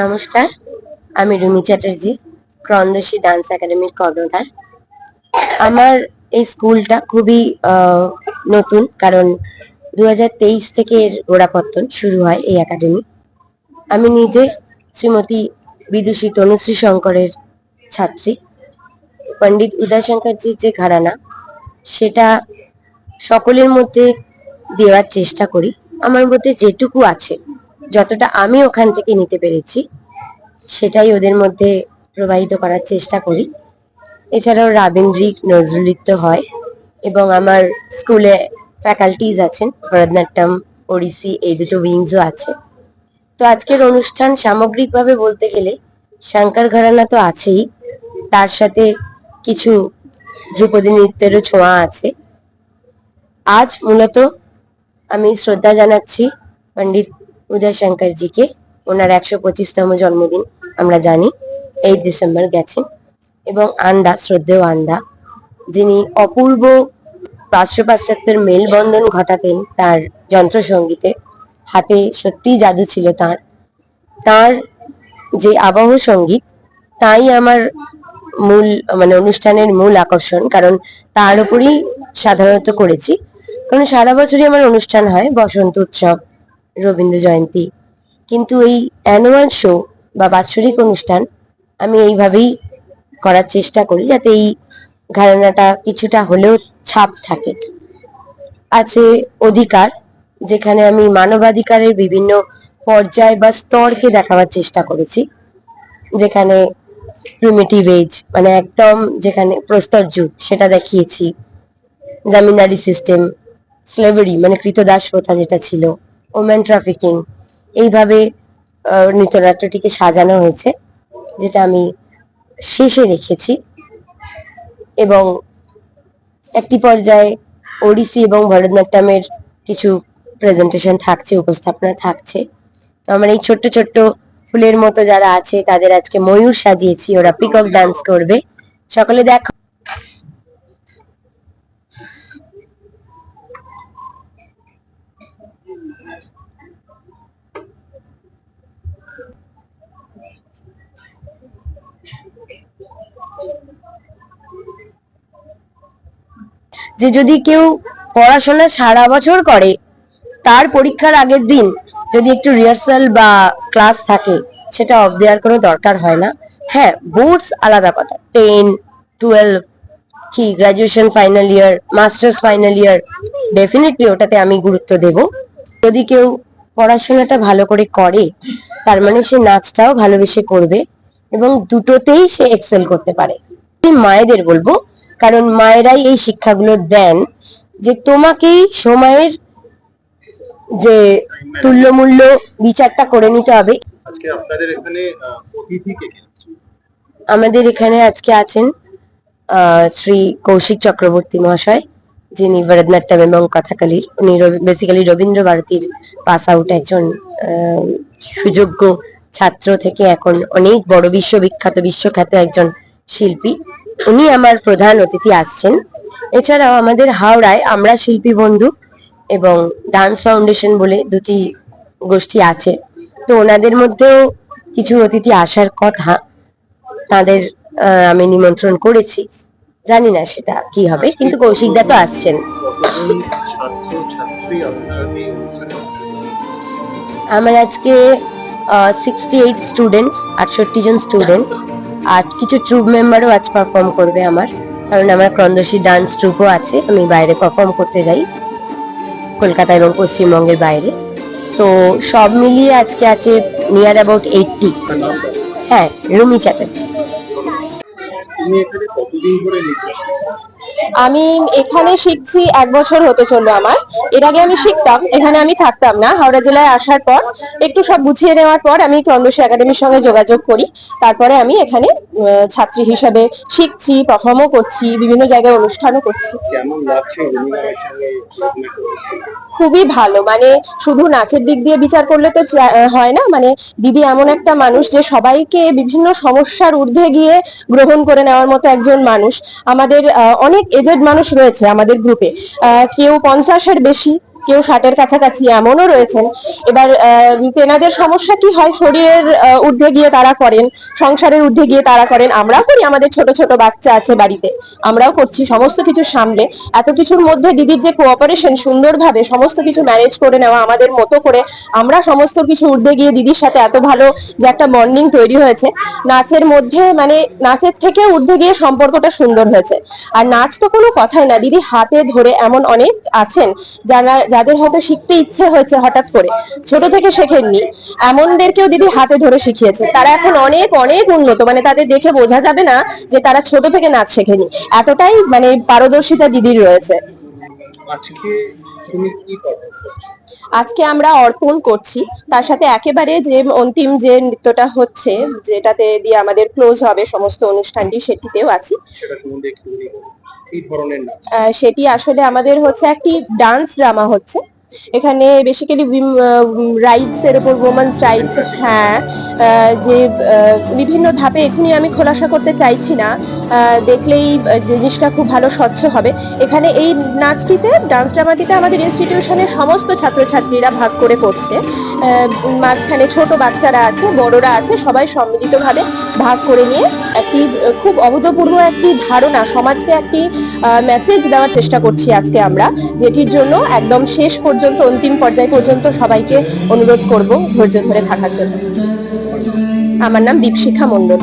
নমস্কার, আমি রুমি চ্যাটার্জি, ক্রন্দশী ডান্স একাডেমির কর্ণধার। আমার এই স্কুলটা খুবই নতুন, কারণ 2023 থেকে এর গোড়াপত্তন শুরু হয় এই একাডেমি। আমি নিজে শ্রীমতী বিদুষী তনুশ্রী শঙ্করের ছাত্রী। পণ্ডিত উদয়শঙ্করজির যে ঘরানা, সেটা সকলের মধ্যে দেওয়ার চেষ্টা করি। আমার মধ্যে যেটুকু আছে, যতটা আমি ওখান থেকে নিতে পেরেছি, সেটাই ওদের মধ্যে প্রবাহিত করার চেষ্টা করি। এছাড়াও রাবীন্দ্রিক, নজরুল নৃত্য হয় এবং আমার স্কুলে ফ্যাকাল্টিজ আছেন, ভরতনাট্যম, ওড়িশি, এই দুটো উইংসও আছে। তো আজকের অনুষ্ঠান সামগ্রিকভাবে বলতে গেলে শঙ্কর ঘরানা তো আছেই, তার সাথে কিছু ধ্রুপদী নৃত্যেরও ছোঁয়া আছে। আজ মূলত আমি শ্রদ্ধা জানাচ্ছি পণ্ডিত উদয় শঙ্করজিকে। ওনার 125তম জন্মদিন আমরা জানি 8 ডিসেম্বর গেছেন, এবং আন্দা, শ্রদ্ধেয় আন্দা, যিনি অপূর্ব পার্শ্ব পাশ্চাত্যের মেলবন্ধন ঘটাতেন তার যন্ত্রসঙ্গীতে। হাতে সত্যিই জাদু ছিল তার। তার যে আবহ সঙ্গীত, তাই আমার মূল অনুষ্ঠানের মূল আকর্ষণ, কারণ তার উপরই সাধারণত করেছি। কারণ সারা বছরই আমার অনুষ্ঠান হয়, বসন্ত উৎসব, রবীন্দ্র জয়ন্তী, কিন্তু এই অ্যানুয়াল শো বা বাৎসরিক অনুষ্ঠান আমি এইভাবেই করার চেষ্টা করি, যাতে এই ঘরানাটা কিছুটা হলেও ছাপ থাকে। আছে অধিকার, যেখানে আমি মানবাধিকারের বিভিন্ন পর্যায় বা স্তরকে দেখাবার চেষ্টা করেছি, যেখানে প্রিমিটিভ এজ একদম যেখানে প্রস্তর যুগ, সেটা দেখিয়েছি। জামিনদারি সিস্টেম, স্লেভারি কৃতদাস প্রথা যেটা ছিল, ওমেন ট্রাফিকিং, এইভাবে নৃত্যনাট্যটিকে সাজানো হয়েছে, যেটা আমি শেষে রেখেছি। এবং একটি পর্যায়ে ওড়িশি এবং ভরতনাট্যমের কিছু প্রেজেন্টেশন থাকছে, উপস্থাপনা থাকছে। তো আমার এই ছোট্ট ছোট্ট ফুলের মতো যারা আছে, তাদের আজকে ময়ূর সাজিয়েছি, ওরা পিকক ডান্স করবে। সকলে দেখো। যে যদি কেউ পড়াশোনা সারা বছর করে, তার পরীক্ষার আগের দিন যদি একটু রিহার্সাল বা ক্লাস থাকে, সেটা অফ দেওয়ার কোনো দরকার হয় না। হ্যাঁ, বোর্ডস আলাদা কথা, 10, 12 কি graduation final year, masters final year, definitely ওটাতে আমি গুরুত্ব দেব। যদি কেউ পড়াশোনাটা ভালো করে করে, তার মানে সে নাচটাও ভালোবেসে করবে এবং দুটোতেই সে এক্সেল করতে পারে। মায়েদের বলবো, কারণ মায়েরাই এই শিক্ষাগুলো দেন, যে তোমাকেই সময়ের যে তুল্যমূল্য বিচারটা করে নিতে হবে। আজকে আপনাদের এখানে অতিথি কে কে আছেন? আমাদের এখানে আজকে আছেন শ্রী কৌশিক চক্রবর্তী মহাশয়, যিনি ভরতনাট্যম এবং কথাকলির, উনি বেসিক্যালি রবীন্দ্র ভারতীর পাস আউট একজন সুযোগ্য ছাত্র থেকে এখন অনেক বড় বিশ্ববিখ্যাত, বিশ্বখ্যাত একজন শিল্পী। উনি আমার প্রধান অতিথি আসছেন। এছাড়াও আমাদের হাওড়ায় আমরা শিল্পী বন্ধু এবং ডান্স ফাউন্ডেশন বলে দুটি গোষ্ঠী আছে, তো ওনাদের মধ্যেও কিছু অতিথি আসার কথা। তাদের আমি নিমন্ত্রণ করেছি, জানি না সেটা কি হবে, কিন্তু কৌশিকদা তো আসছেন। আমার আজকে 68 স্টুডেন্টস, 68 জন স্টুডেন্টস, আর কিছু ট্রুপ মেম্বারও আজ পারফর্ম করবে আমার, কারণ আমার ক্রন্দশী ডান্স ট্রুপও আছে। আমি বাইরে পারফর্ম করতে যাই, কলকাতা এবং পশ্চিমবঙ্গের বাইরে। তো সব মিলিয়ে আজকে আছে নিয়ার অ্যাবাউট 80। হ্যাঁ, রুমি চ্যাটার্জি। আমি এখানে শিখছি 1 বছর হতে চললো আমার। এর আগে আমি শিখতাম, এখানে আমি থাকতাম না। হাওড়া জেলায় আসার পর একটু সব বুঝিয়ে নেওয়ার পর আমি ক্রন্দশী একাডেমির সঙ্গে যোগাযোগ করি। তারপরে আমি এখানে ছাত্রী হিসাবে শিখছি, পারফর্মও করছি, বিভিন্ন জায়গায় অনুষ্ঠানও করছি। কেমন লাগছে? খুবই ভালো, শুধু নাচের দিক দিয়ে বিচার করলে তো হয় না। দিদি এমন একটা মানুষ যে সবাইকে বিভিন্ন সমস্যার ঊর্ধ্বে গিয়ে গ্রহণ করে নেওয়ার মতো একজন মানুষ। আমাদের অনেক এজেড মানুষ রয়েছে আমাদের গ্রুপে, কেউ 50-এর বেশি, কেউ 60-এর কাছাকাছি এমনও রয়েছেন। এবার তেনাদের সমস্যা কি হয়, শরীরের ঊর্ধ্বে গিয়ে তারা করেন, সংসারের ঊর্ধ্বে গিয়ে তারা করেন, আমরাও করি, আমাদের ছোট ছোট বাচ্চা আছে বাড়িতে, আমরাও করছি সমস্ত কিছু সামলে। এত কিছুর মধ্যে দিদির যে কোঅপারেশন, সুন্দরভাবে সমস্ত কিছু ম্যানেজ করে নেওয়া, আমাদের মতো করে আমরা সমস্ত কিছু ঊর্ধ্বে গিয়ে দিদির সাথে এত ভালো যে একটা বন্ডিং তৈরি হয়েছে, নাচের মধ্যে মানে নাচের থেকে ঊর্ধ্বে গিয়ে সম্পর্কটা সুন্দর হয়েছে। আর নাচ তো কোনো কথাই না, দিদি হাতে ধরে এমন অনেক আছেন যাদের হয়তো শিখতে ইচ্ছে হয়েছে হঠাৎ করে, ছোট থেকে শেখেননি, এমনদেরকেও দিদি হাতে ধরে শিখিয়েছে। তারা এখন অনেক অনেক উন্নত, মানে তাদের দেখে বোঝা যাবে না যে তারা ছোট থেকে নাচ শেখেনি, এতটাই মানে পারদর্শিতা দিদির রয়েছে। আজকে তুমি কি করবে? আজকে আমরা অর্পণ করছি, তার সাথে একেবারে যে অন্তিম যে নৃত্যটা হচ্ছে, যেটাতে দিয়ে আমাদের ক্লোজ হবে সমস্ত অনুষ্ঠানটি, সেটিতেও আছি। সেটা সম্বন্ধে একটু বলুন। কি ধরনের নাচ? সেটি আসলে আমাদের হচ্ছে একটি ডান্স ড্রামা হচ্ছে। এখানে বেসিক্যালি রাইটস এর উপর, ওমেন্স রাইটস, হ্যাঁ, যে বিভিন্ন ধাপে এখনই আমি খোলাসা করতে চাইছি না, দেখলেই জিনিসটা খুব ভালো স্বচ্ছ হবে। এখানে এই নাচটিতে, ডান্স ড্রামাটিতে আমাদের ইনস্টিটিউশনের সমস্ত ছাত্রছাত্রীরা ভাগ করে করছে। মাঝখানে ছোট বাচ্চারা আছে, বড়রা আছে, সবাই সম্মিলিতভাবে ভাগ করে নিয়ে একটি খুব অভূতপূর্ব একটি ধারণা, সমাজকে একটি মেসেজ দেওয়ার চেষ্টা করছি আজকে আমরা, যেটির জন্য একদম শেষ পর্যন্ত, অন্তিম পর্যায় পর্যন্ত সবাইকে অনুরোধ করব ধৈর্য ধরে থাকার জন্য। আমার নাম দীপশিখা মণ্ডল।